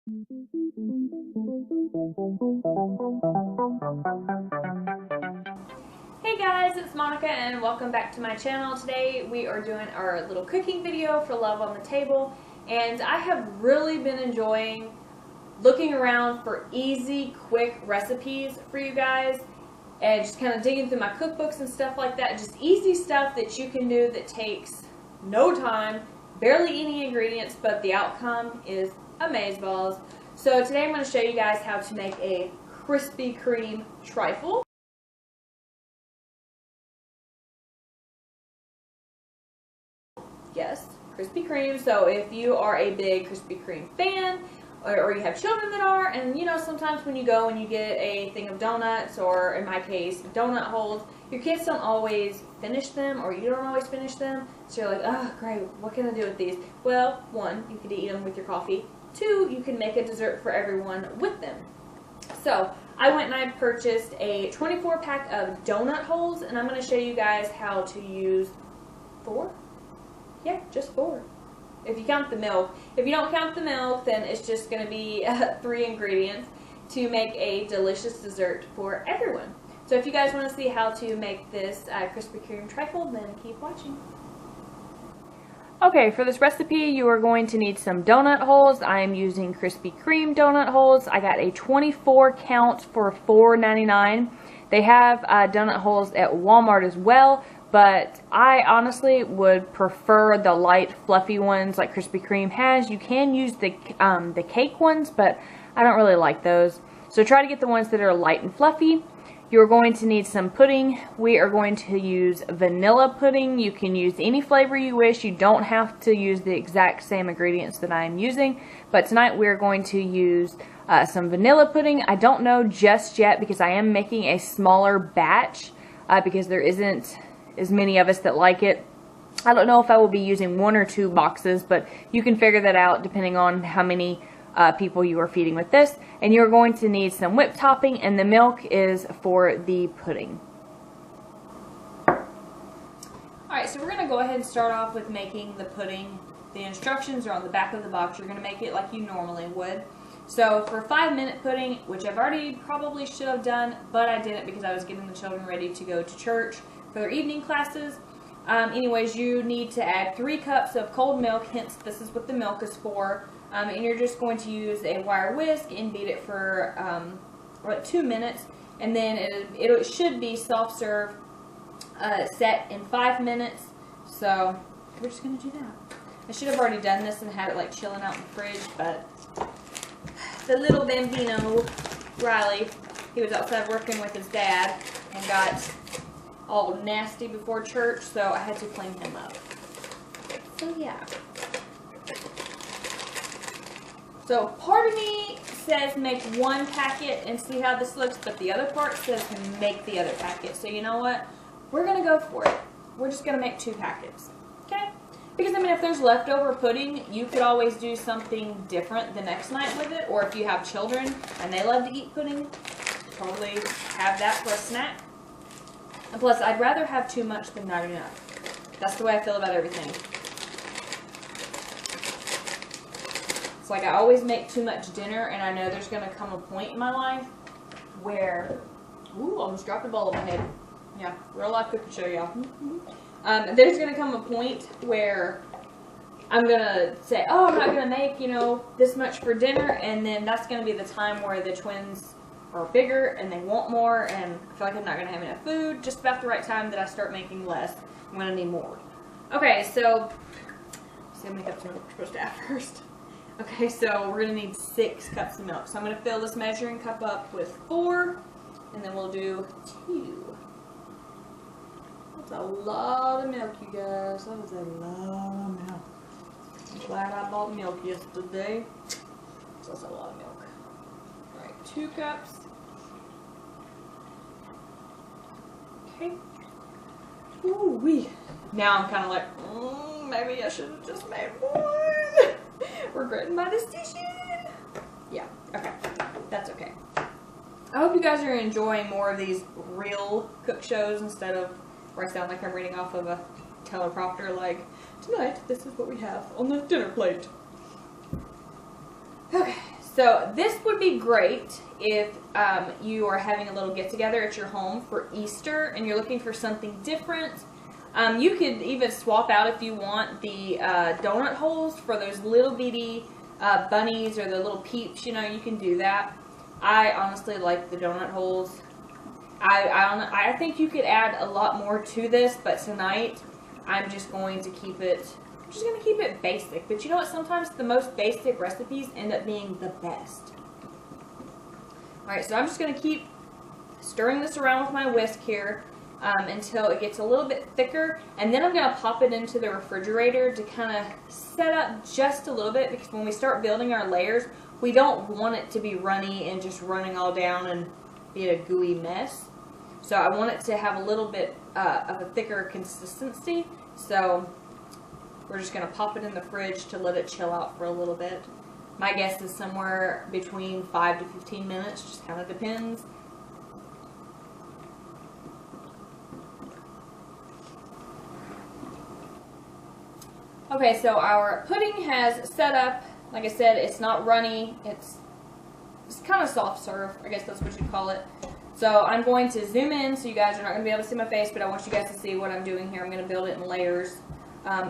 Hey guys, it's Monica and welcome back to my channel. Today we are doing our little cooking video for Love on the Table, and I have really been enjoying looking around for easy, quick recipes for you guys and just kind of digging through my cookbooks and stuff like that. Just easy stuff that you can do that takes no time, barely any ingredients, but the outcome is amazeballs. So today I'm going to show you guys how to make a Krispy Kreme Trifle. Yes, Krispy Kreme. So if you are a big Krispy Kreme fan, or you have children that are, and you know, sometimes when you go and you get a thing of donuts, or in my case, donut holes, your kids don't always finish them, or you don't always finish them, so you're like, oh great, what can I do with these? Well, one, you could eat them with your coffee. Two, you can make a dessert for everyone with them. So I went and I purchased a 24 pack of donut holes, and I'm going to show you guys how to use 4? Yeah, just 4. If you count the milk. If you don't count the milk, then it's just going to be 3 ingredients to make a delicious dessert for everyone. So if you guys want to see how to make this Krispy Kreme Trifle, then keep watching. Okay, for this recipe you are going to need some donut holes. I am using Krispy Kreme donut holes. I got a 24 count for $4.99. They have donut holes at Walmart as well, but I honestly would prefer the light fluffy ones like Krispy Kreme has. You can use the cake ones, but I don't really like those. So try to get the ones that are light and fluffy. You're going to need some pudding. We are going to use vanilla pudding. You can use any flavor you wish. You don't have to use the exact same ingredients that I'm using. But tonight we're going to use some vanilla pudding. I don't know just yet because I am making a smaller batch because there isn't as many of us that like it. I don't know if I will be using 1 or 2 boxes, but you can figure that out depending on how many people you are feeding with this. And you're going to need some whipped topping, and the milk is for the pudding. Alright, so we're going to go ahead and start off with making the pudding. The instructions are on the back of the box. You're going to make it like you normally would. So for 5-minute pudding, which I've already probably should have done, but I didn't because I was getting the children ready to go to church for their evening classes. Anyways, you need to add 3 cups of cold milk, hence this is what the milk is for. And you're just going to use a wire whisk and beat it for like 2 minutes, and then it should be soft serve set in 5 minutes. So we're just going to do that. I should have already done this and had it like chilling out in the fridge, but the little bambino, Riley, he was outside working with his dad and got all nasty before church, so I had to clean him up. So yeah. So part of me says make 1 packet and see how this looks, but the other part says make the other packet. So you know what? We're going to go for it. We're just going to make 2 packets. Okay? Because I mean, if there's leftover pudding, you could always do something different the next night with it. Or if you have children and they love to eat pudding, totally have that for a snack. And plus, I'd rather have too much than not enough. That's the way I feel about everything. It's like I always make too much dinner, and I know there's going to come a point in my life where, ooh, almost dropped a ball on my head. Yeah, real life cooking show, y'all. There's going to come a point where I'm going to say, oh, I'm not going to make, you know, this much for dinner, and then that's going to be the time where the twins are bigger and they want more, and I feel like I'm not going to have enough food. Just about the right time that I start making less, I'm going to need more. Okay, so let's see how many cups of milk we're supposed to have first. Okay, so we're going to need 6 cups of milk. So I'm going to fill this measuring cup up with 4, and then we'll do 2. That's a lot of milk, you guys. That was a lot of milk. I'm glad I bought milk yesterday. That's a lot of milk. Alright, 2 cups. Okay. Ooh-wee. Now I'm kind of like, maybe I should have just made 1. Regretting my decision. Yeah, okay. That's okay. I hope you guys are enjoying more of these real cook shows instead of where I sound like I'm reading off of a teleprompter like, tonight, this is what we have on the dinner plate. Okay, So this would be great if you are having a little get-together at your home for Easter and you're looking for something different. You could even swap out, if you want, the donut holes for those little bitty bunnies or the little peeps. You know, you can do that. I honestly like the donut holes. I think you could add a lot more to this, but tonight I'm just going to keep it. I'm just going to keep it basic. But you know what? Sometimes the most basic recipes end up being the best. Alright, so I'm just going to keep stirring this around with my whisk here until it gets a little bit thicker. And then I'm going to pop it into the refrigerator to kind of set up just a little bit, because when we start building our layers, we don't want it to be runny and just running all down and be a gooey mess. So I want it to have a little bit of a thicker consistency. So we're just going to pop it in the fridge to let it chill out for a little bit. My guess is somewhere between 5 to 15 minutes, just kind of depends. Okay, so our pudding has set up. Like I said, it's not runny. It's kind of soft serve. I guess that's what you'd call it. So I'm going to zoom in so you guys are not going to be able to see my face, but I want you guys to see what I'm doing here. I'm going to build it in layers.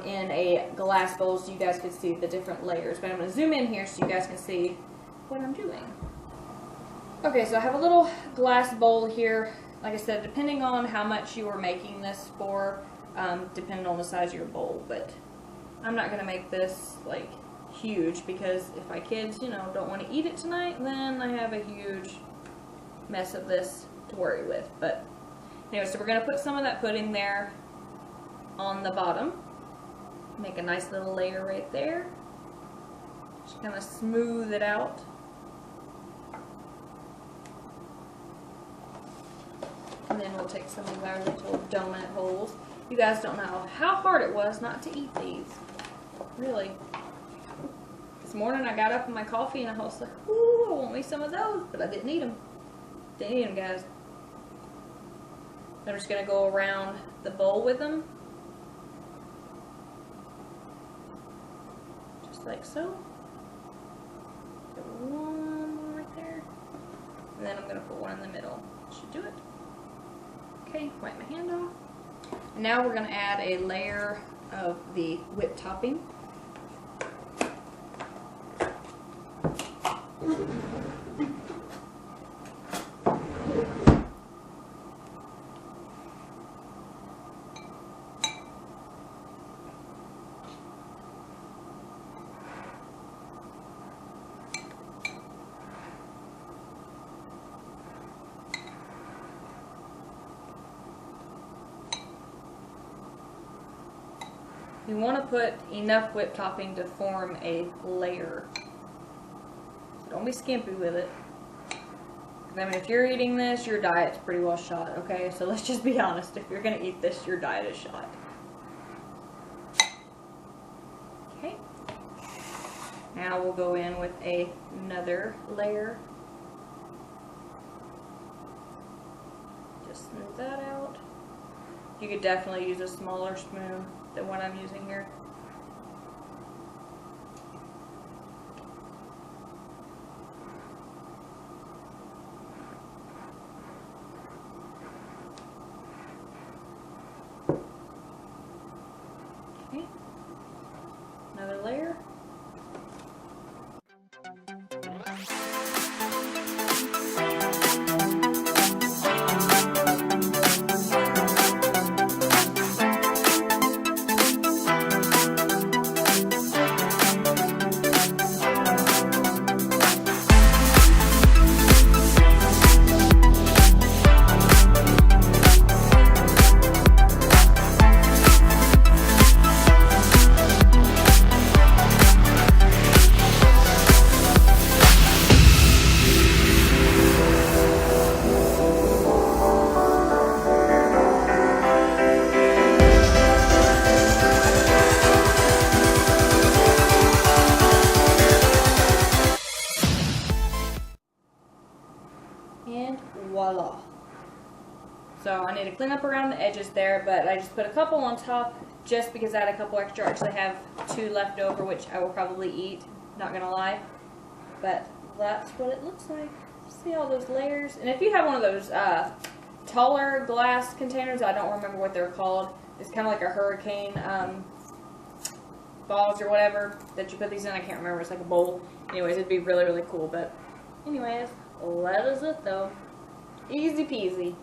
In a glass bowl so you guys can see the different layers. But I'm going to zoom in here so you guys can see what I'm doing. Okay, so I have a little glass bowl here. Like I said, depending on how much you are making this for, depending on the size of your bowl. But I'm not going to make this like huge, because if my kids, you know, don't want to eat it tonight, then I have a huge mess of this to worry with. But anyway, so we're going to put some of that pudding there on the bottom. Make a nice little layer right there. Just kind of smooth it out. And then we'll take some of our little donut holes. You guys don't know how hard it was not to eat these. Really. This morning I got up in my coffee and I was like, ooh, I want me some of those. But I didn't eat them. Didn't eat them, guys. I'm just going to go around the bowl with them. Like so. Put one right there. And then I'm going to put one in the middle. Should do it. Okay, wipe my hand off. And now we're going to add a layer of the whipped topping. You want to put enough whipped topping to form a layer. So don't be skimpy with it. I mean, if you're eating this, your diet's pretty well shot, okay? So let's just be honest. If you're going to eat this, your diet is shot. Okay. Now we'll go in with another layer. Just smooth that out. You could definitely use a smaller spoon than what I'm using here. Okay. Another layer. And voila. So I need to clean up around the edges there, but I just put a couple on top just because I had a couple extra. I actually have 2 left over, which I will probably eat, not gonna lie. But that's what it looks like. See all those layers? And if you have one of those taller glass containers, I don't remember what they're called. It's kind of like a hurricane balls or whatever that you put these in. I can't remember. It's like a bowl. Anyways, it'd be really, really cool. But anyways, that is it though. Easy peasy.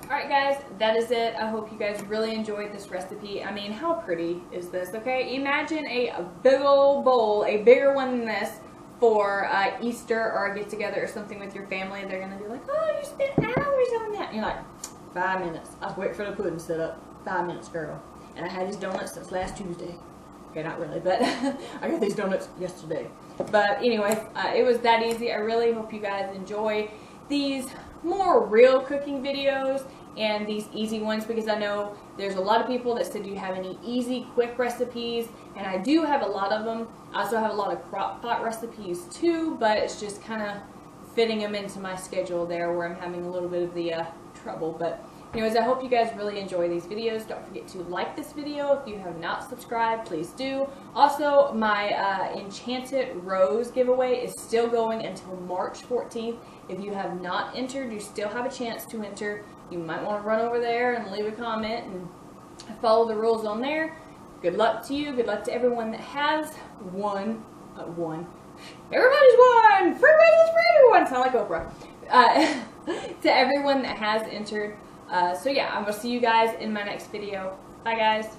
Alright guys, that is it. I hope you guys really enjoyed this recipe. I mean, how pretty is this, okay? Imagine a big old bowl, a bigger one than this, for Easter or a get-together or something with your family. They're going to be like, oh, you spent hours on that. And you're like, 5 minutes. I was waiting for the pudding set up. 5 minutes, girl. And I had these donuts since last Tuesday. Okay, not really, but I got these donuts yesterday. But anyways, it was that easy. I really hope you guys enjoy these more real cooking videos and these easy ones, because I know there's a lot of people that said, do you have any easy, quick recipes? And I do have a lot of them. I also have a lot of crock pot recipes too, but it's just kind of fitting them into my schedule there where I'm having a little bit of the trouble. But anyways, I hope you guys really enjoy these videos. Don't forget to like this video. If you have not subscribed, please do. Also, my Enchanted Rose giveaway is still going until March 14th. If you have not entered, you still have a chance to enter. You might want to run over there and leave a comment and follow the rules on there. Good luck to you. Good luck to everyone that has won. Everybody's won! Free wishes for everyone! Sound like Oprah. To everyone that has entered. So yeah, I'm going to see you guys in my next video. Bye guys.